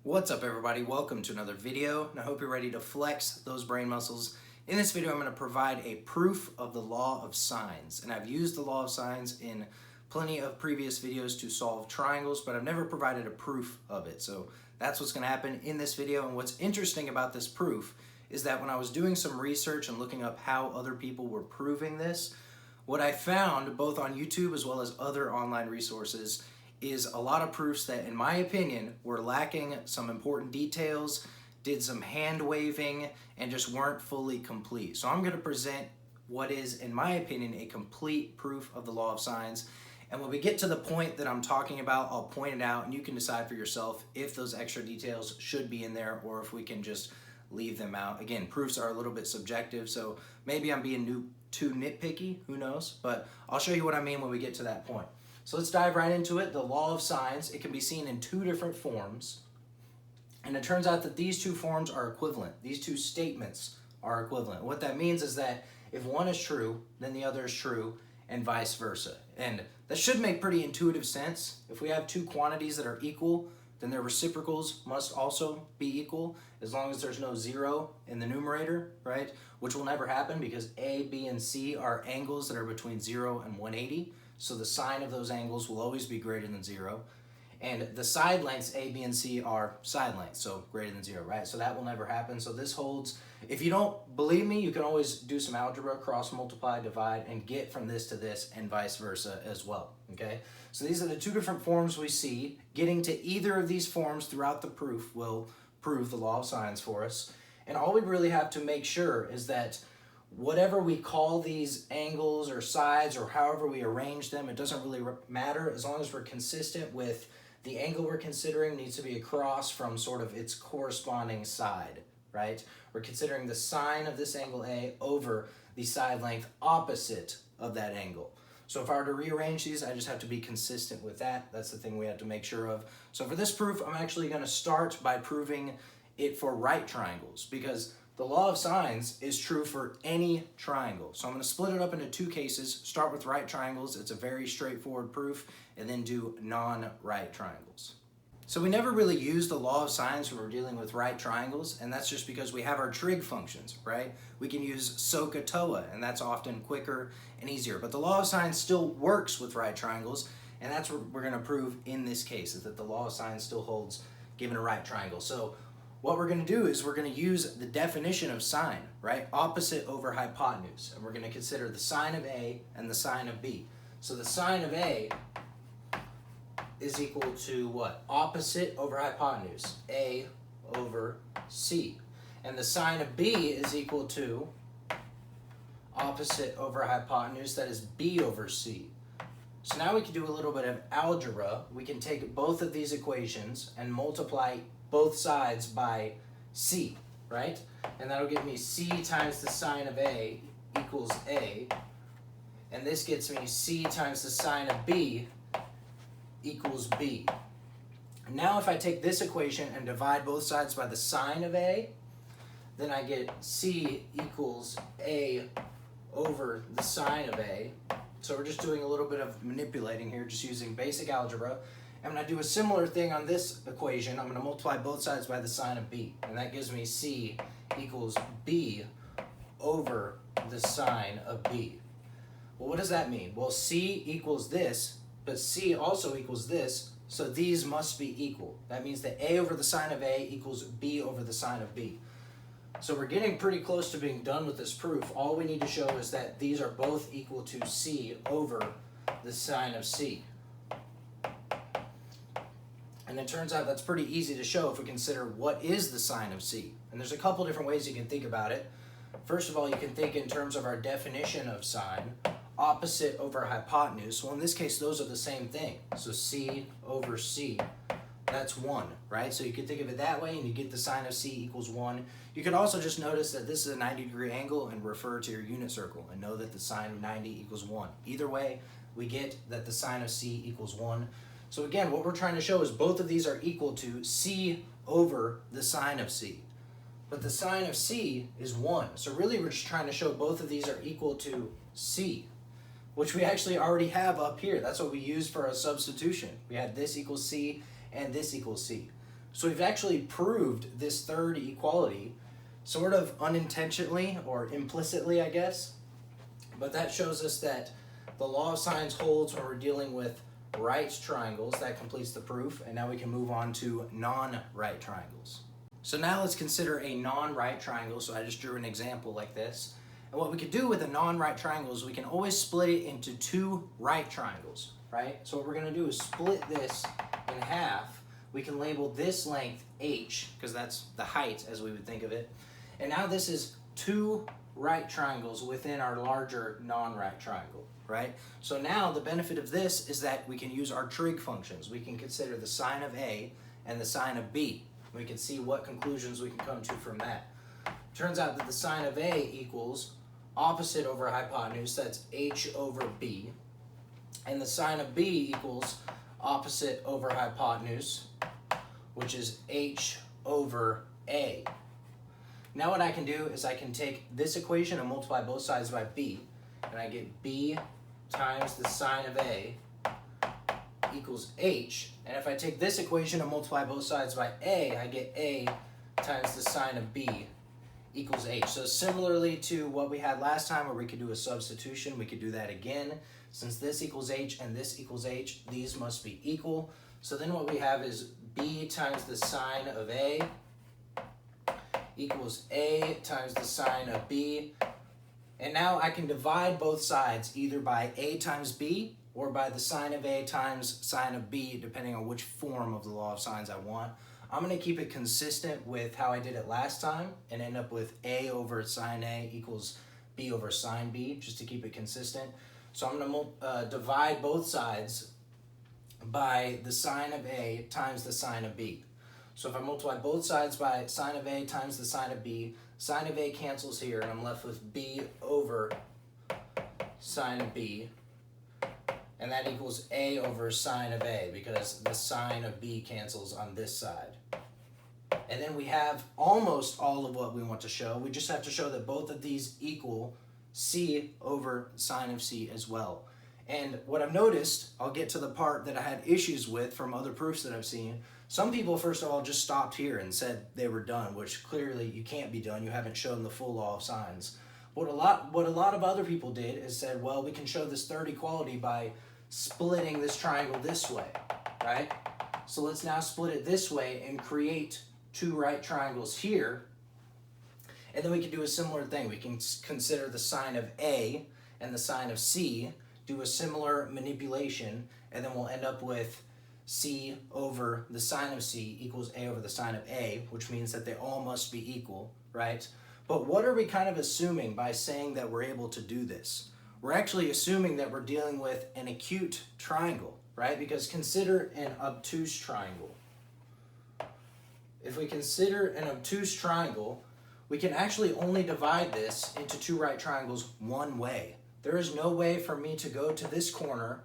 What's up everybody? Welcome to another video, and I hope you're ready to flex those brain muscles. In this video I'm going to provide a proof of the law of sines, and I've used the law of sines in plenty of previous videos to solve triangles, but I've never provided a proof of it. So that's what's going to happen in this video. And what's interesting about this proof is that when I was doing some research and looking up how other people were proving this, what I found both on YouTube as well as other online resources is a lot of proofs that, in my opinion, were lacking some important details, did some hand waving, and just weren't fully complete. So I'm going to present what is, in my opinion, a complete proof of the law of sines. And when we get to the point that I'm talking about, I'll point it out and you can decide for yourself if those extra details should be in there or if we can just leave them out. Again, proofs are a little bit subjective, so maybe I'm being too nitpicky, who knows? But I'll show you what I mean when we get to that point. So let's dive right into it. The law of sines, it can be seen in two different forms. And it turns out that these two forms are equivalent. These two statements are equivalent. What that means is that if one is true, then the other is true, and vice versa. And that should make pretty intuitive sense. If we have two quantities that are equal, then their reciprocals must also be equal, as long as there's no zero in the numerator, right? Which will never happen because A, B, and C are angles that are between 0 and 180. So the sine of those angles will always be greater than 0. And the side lengths A, B, and C are side lengths, so greater than 0, right? So that will never happen. So this holds. If you don't believe me, you can always do some algebra, cross multiply, divide, and get from this to this and vice versa as well, okay? So these are the two different forms we see. Getting to either of these forms throughout the proof will prove the law of sines for us. And all we really have to make sure is that whatever we call these angles or sides or however we arrange them, it doesn't really matter as long as we're consistent with the angle we're considering needs to be across from sort of its corresponding side, right? We're considering the sine of this angle A over the side length opposite of that angle. So if I were to rearrange these, I just have to be consistent with that. That's the thing we have to make sure of. So for this proof, I'm actually going to start by proving it for right triangles, because the law of sines is true for any triangle. So I'm going to split it up into two cases, start with right triangles, it's a very straightforward proof, and then do non-right triangles. So we never really use the law of sines when we're dealing with right triangles, and that's just because we have our trig functions, right? We can use SOHCAHTOA, and that's often quicker and easier. But the law of sines still works with right triangles, and that's what we're going to prove in this case, is that the law of sines still holds given a right triangle. So what we're going to do is we're going to use the definition of sine, right? Opposite over hypotenuse. And we're going to consider the sine of A and the sine of B. So the sine of A is equal to what? Opposite over hypotenuse, A over C. And the sine of B is equal to opposite over hypotenuse, that is B over C. So now we can do a little bit of algebra. We can take both of these equations and multiply both sides by C, right? And that'll give me C times the sine of A equals A. And this gets me C times the sine of B equals B. Now if I take this equation and divide both sides by the sine of A, then I get C equals A over the sine of A. So we're just doing a little bit of manipulating here, just using basic algebra. And when I do a similar thing on this equation, I'm going to multiply both sides by the sine of B. And that gives me C equals B over the sine of B. Well, what does that mean? Well, C equals this, but C also equals this, so these must be equal. That means that A over the sine of A equals B over the sine of B. So we're getting pretty close to being done with this proof. All we need to show is that these are both equal to C over the sine of C. And it turns out that's pretty easy to show if we consider what is the sine of C. And there's a couple different ways you can think about it. First of all, you can think in terms of our definition of sine, opposite over hypotenuse. Well, in this case, those are the same thing. So C over C, that's 1, right? So you could think of it that way, and you get the sine of C equals 1. You could also just notice that this is a 90-degree angle and refer to your unit circle and know that the sine of 90 equals 1. Either way, we get that the sine of C equals 1. So again, what we're trying to show is both of these are equal to C over the sine of C. But the sine of C is 1. So really we're just trying to show both of these are equal to C, which we actually already have up here. That's what we used for a substitution. We had this equals C and this equals C. So we've actually proved this third equality, sort of unintentionally or implicitly, I guess. But that shows us that the law of sines holds when we're dealing with right triangles. That completes the proof, and now we can move on to non-right triangles. So now let's consider a non-right triangle. So I just drew an example like this. And what we could do with a non-right triangle is we can always split it into two right triangles, right? So what we're going to do is split this in half. We can label this length h, because that's the height as we would think of it. And now this is two right triangles within our larger non-right triangle, right? So now the benefit of this is that we can use our trig functions. We can consider the sine of A and the sine of B. We can see what conclusions we can come to from that. Turns out that the sine of A equals opposite over hypotenuse, that's h over b. And the sine of b equals opposite over hypotenuse, which is h over a. Now what I can do is I can take this equation and multiply both sides by b, and I get b times the sine of a equals h. And if I take this equation and multiply both sides by a, I get a times the sine of b equals h. So similarly to what we had last time where we could do a substitution, we could do that again. Since this equals h and this equals h, these must be equal. So then what we have is b times the sine of a equals a times the sine of b. And now I can divide both sides either by a times b or by the sine of a times sine of b, depending on which form of the law of sines I want. I'm going to keep it consistent with how I did it last time and end up with a over sine a equals b over sine b, just to keep it consistent. So I'm going to divide both sides by the sine of a times the sine of b. So if I multiply both sides by sine of a times the sine of b, sine of a cancels here, and I'm left with b over sine of b. And that equals a over sine of a, because the sine of b cancels on this side. And then we have almost all of what we want to show. We just have to show that both of these equal c over sine of c as well. And what I've noticed, I'll get to the part that I had issues with from other proofs that I've seen. Some people, first of all, just stopped here and said they were done, which clearly you can't be done. You haven't shown the full law of sines. What a lot of other people did is said, well, we can show this third equality by splitting this triangle this way, right? So let's now split it this way and create two right triangles here. And then we can do a similar thing. We can consider the sine of A and the sine of C, do a similar manipulation, and then we'll end up with C over the sine of C equals A over the sine of A, which means that they all must be equal, right? But what are we kind of assuming by saying that we're able to do this? We're actually assuming that we're dealing with an acute triangle, right? Because consider an obtuse triangle. If we consider an obtuse triangle, we can actually only divide this into two right triangles one way. There is no way for me to go to this corner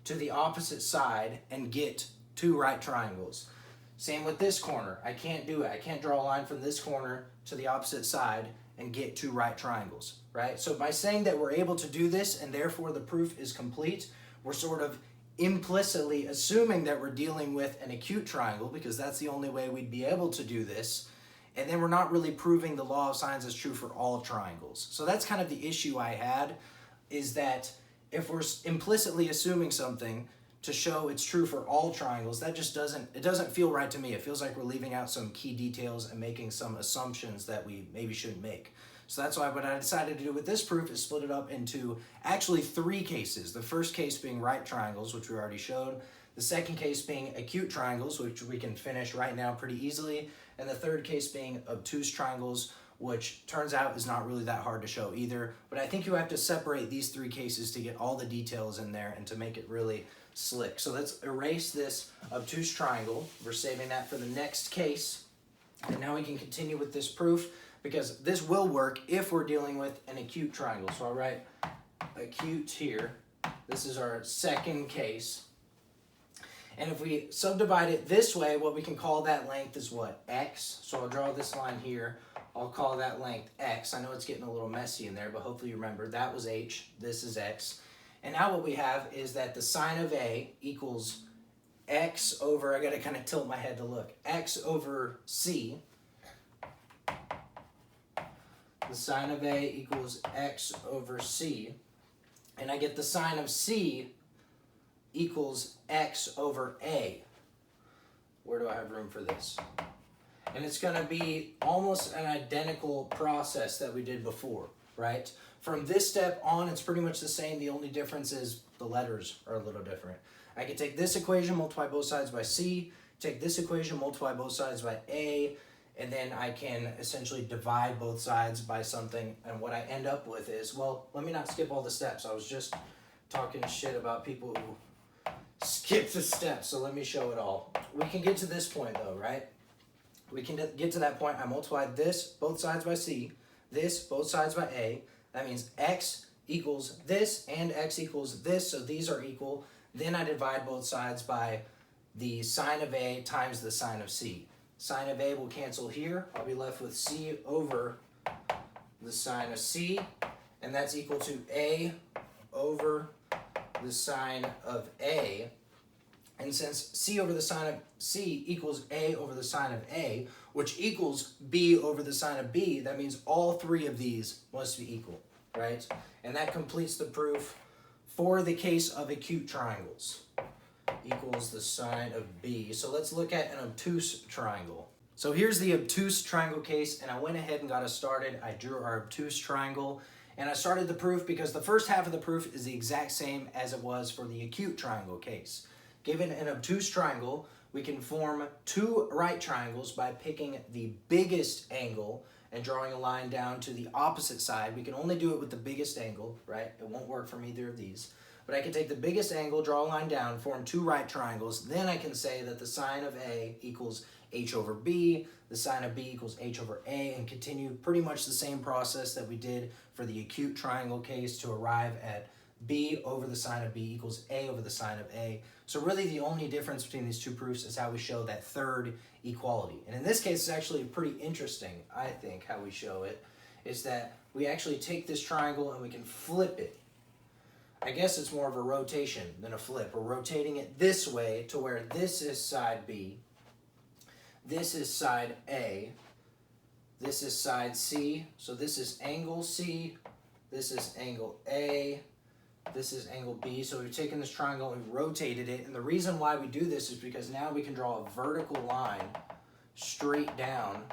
to the opposite side and get two right triangles. Same with this corner. I can't do it. I can't draw a line from this corner to the opposite side and get two right triangles, right? So by saying that we're able to do this and therefore the proof is complete, we're sort of implicitly assuming that we're dealing with an acute triangle, because that's the only way we'd be able to do this. And then we're not really proving the law of sines is true for all triangles. So that's kind of the issue I had, is that if we're implicitly assuming something to show it's true for all triangles, that just doesn't feel right to me. It feels like we're leaving out some key details and making some assumptions that we maybe shouldn't make. So that's why what I decided to do with this proof is split it up into actually three cases. The first case being right triangles, which we already showed. The second case being acute triangles, which we can finish right now pretty easily. And the third case being obtuse triangles, which turns out is not really that hard to show either. But I think you have to separate these three cases to get all the details in there and to make it really slick. So let's erase this obtuse triangle. We're saving that for the next case. And now we can continue with this proof, because this will work if we're dealing with an acute triangle. So I'll write acute here. This is our second case. And if we subdivide it this way, what we can call that length is what? X. So I'll draw this line here. I'll call that length X. I know it's getting a little messy in there, but hopefully you remember that was H, this is X. And now what we have is that the sine of A equals x over, I gotta kind of tilt my head to look, x over c, the sine of A equals x over c, and I get the sine of c equals x over A. Where do I have room for this? And it's going to be almost an identical process that we did before, right? From this step on, it's pretty much the same. The only difference is the letters are a little different. I can take this equation, multiply both sides by c, take this equation, multiply both sides by A, and then I can essentially divide both sides by something. And what I end up with is, well, let me not skip all the steps. I was just talking shit about people who skip the steps, so let me show it all. We can get to this point though, right? We can get to that point. I multiplied this, both sides by c, this, both sides by A. That means x equals this and x equals this, so these are equal. Then I divide both sides by the sine of A times the sine of c. Sine of A will cancel here. I'll be left with c over the sine of c, and that's equal to A over the sine of A. And since c over the sine of c equals A over the sine of A, which equals B over the sine of B, that means all three of these must be equal, right? And that completes the proof for the case of acute triangles. Equals the sine of B. So let's look at an obtuse triangle. So here's the obtuse triangle case, and I went ahead and got us started. I drew our obtuse triangle, and I started the proof because the first half of the proof is the exact same as it was for the acute triangle case. Given an obtuse triangle, we can form two right triangles by picking the biggest angle and drawing a line down to the opposite side. We can only do it with the biggest angle, right? It won't work from either of these. But I can take the biggest angle, draw a line down, form two right triangles. Then I can say that the sine of A equals h over b, the sine of b equals h over a, and continue pretty much the same process that we did for the acute triangle case to arrive at b over the sine of b equals a over the sine of a. So really the only difference between these two proofs is how we show that third equality. And in this case, it's actually pretty interesting, I think, how we show it, is that we actually take this triangle and we can flip it. I guess it's more of a rotation than a flip. We're rotating it this way to where this is side B, this is side A, this is side C, so this is angle C, this is angle A, this is angle B. So we've taken this triangle and rotated it, and the reason why we do this is because now we can draw a vertical line straight down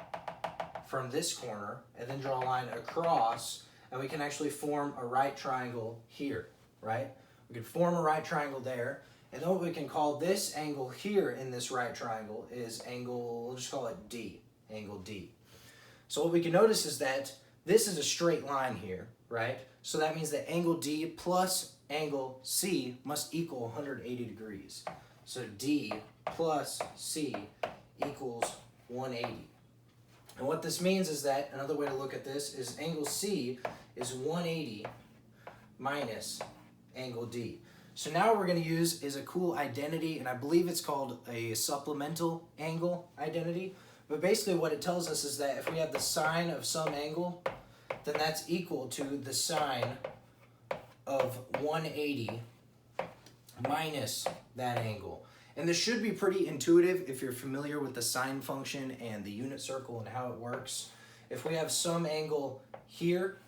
from this corner and then draw a line across, and we can actually form a right triangle here, right? We can form a right triangle there, and then what we can call this angle here in this right triangle is angle, we'll just call it D, angle D. So what we can notice is that this is a straight line here, right? So that means that angle D plus angle C must equal 180 degrees. So D plus C equals 180. And what this means is that, another way to look at this is angle C is 180 minus angle D. So now what we're going to use is a cool identity, and I believe it's called a supplemental angle identity. But basically what it tells us is that if we have the sine of some angle, then that's equal to the sine of 180 minus that angle. And this should be pretty intuitive if you're familiar with the sine function and the unit circle and how it works. If we have some angle here,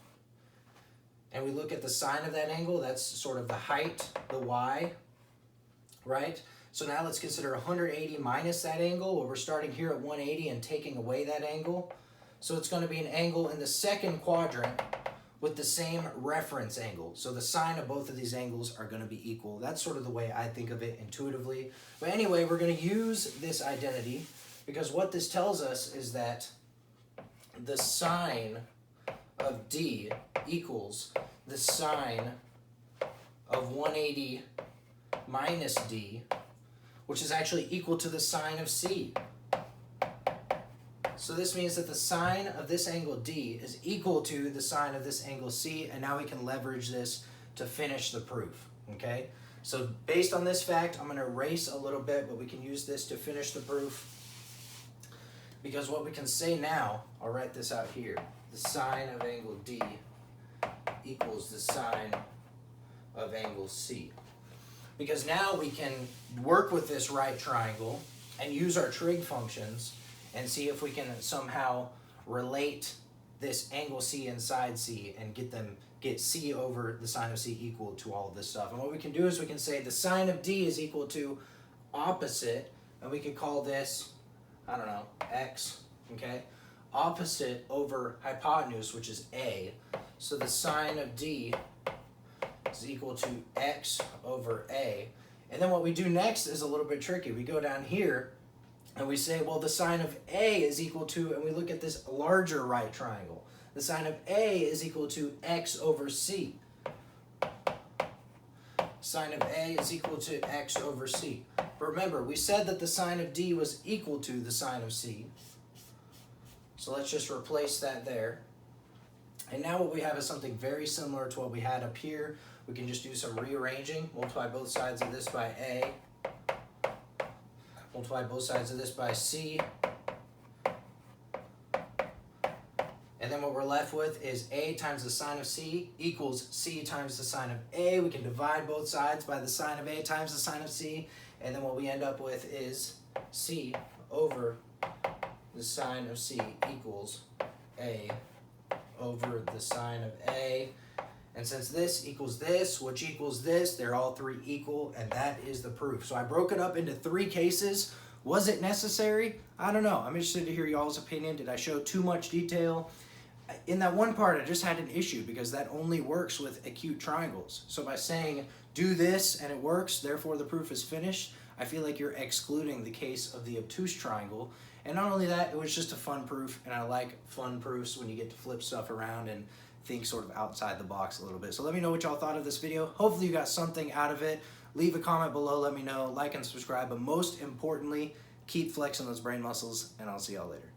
and we look at the sine of that angle, that's sort of the height, the y, right? So now let's consider 180 minus that angle. Well, we're starting here at 180 and taking away that angle. So it's going to be an angle in the second quadrant with the same reference angle. So the sine of both of these angles are going to be equal. That's sort of the way I think of it intuitively. But anyway, we're going to use this identity because what this tells us is that the sine of D equals the sine of 180 minus D, which is actually equal to the sine of C. So this means that the sine of this angle D is equal to the sine of this angle C, and now we can leverage this to finish the proof, okay? So based on this fact, I'm going to erase a little bit, but we can use this to finish the proof, because what we can say now, I'll write this out here, the sine of angle D equals the sine of angle C. because now we can work with this right triangle and use our trig functions and see if we can somehow relate this angle C and side C and get C over the sine of C equal to all of this stuff. And what we can do is we can say the sine of D is equal to opposite, and we could call this, I don't know, X, okay? Opposite over hypotenuse, which is A. So the sine of D is equal to X over A. And then what we do next is a little bit tricky. We go down here and we say, well, the sine of A is equal to, and we look at this larger right triangle. The sine of A is equal to X over C. Sine of A is equal to X over C. But remember, we said that the sine of D was equal to the sine of C. So let's just replace that there. And now what we have is something very similar to what we had up here. We can just do some rearranging. Multiply both sides of this by A. Multiply both sides of this by C. And then what we're left with is A times the sine of C equals C times the sine of A. We can divide both sides by the sine of A times the sine of C. And then what we end up with is C over the sine of C equals A over the sine of A. And since this equals this, which equals this, they're all three equal, and that is the proof. So I broke it up into 3 cases. Was it necessary? I don't know. I'm interested to hear y'all's opinion. Did I show too much detail? In that one part, I just had an issue because that only works with acute triangles. So by saying, do this and it works, therefore the proof is finished, I feel like you're excluding the case of the obtuse triangle. And not only that, it was just a fun proof, and I like fun proofs when you get to flip stuff around and think sort of outside the box a little bit. So let me know what y'all thought of this video. Hopefully you got something out of it. Leave a comment below, let me know, like and subscribe, but most importantly, keep flexing those brain muscles, and I'll see y'all later.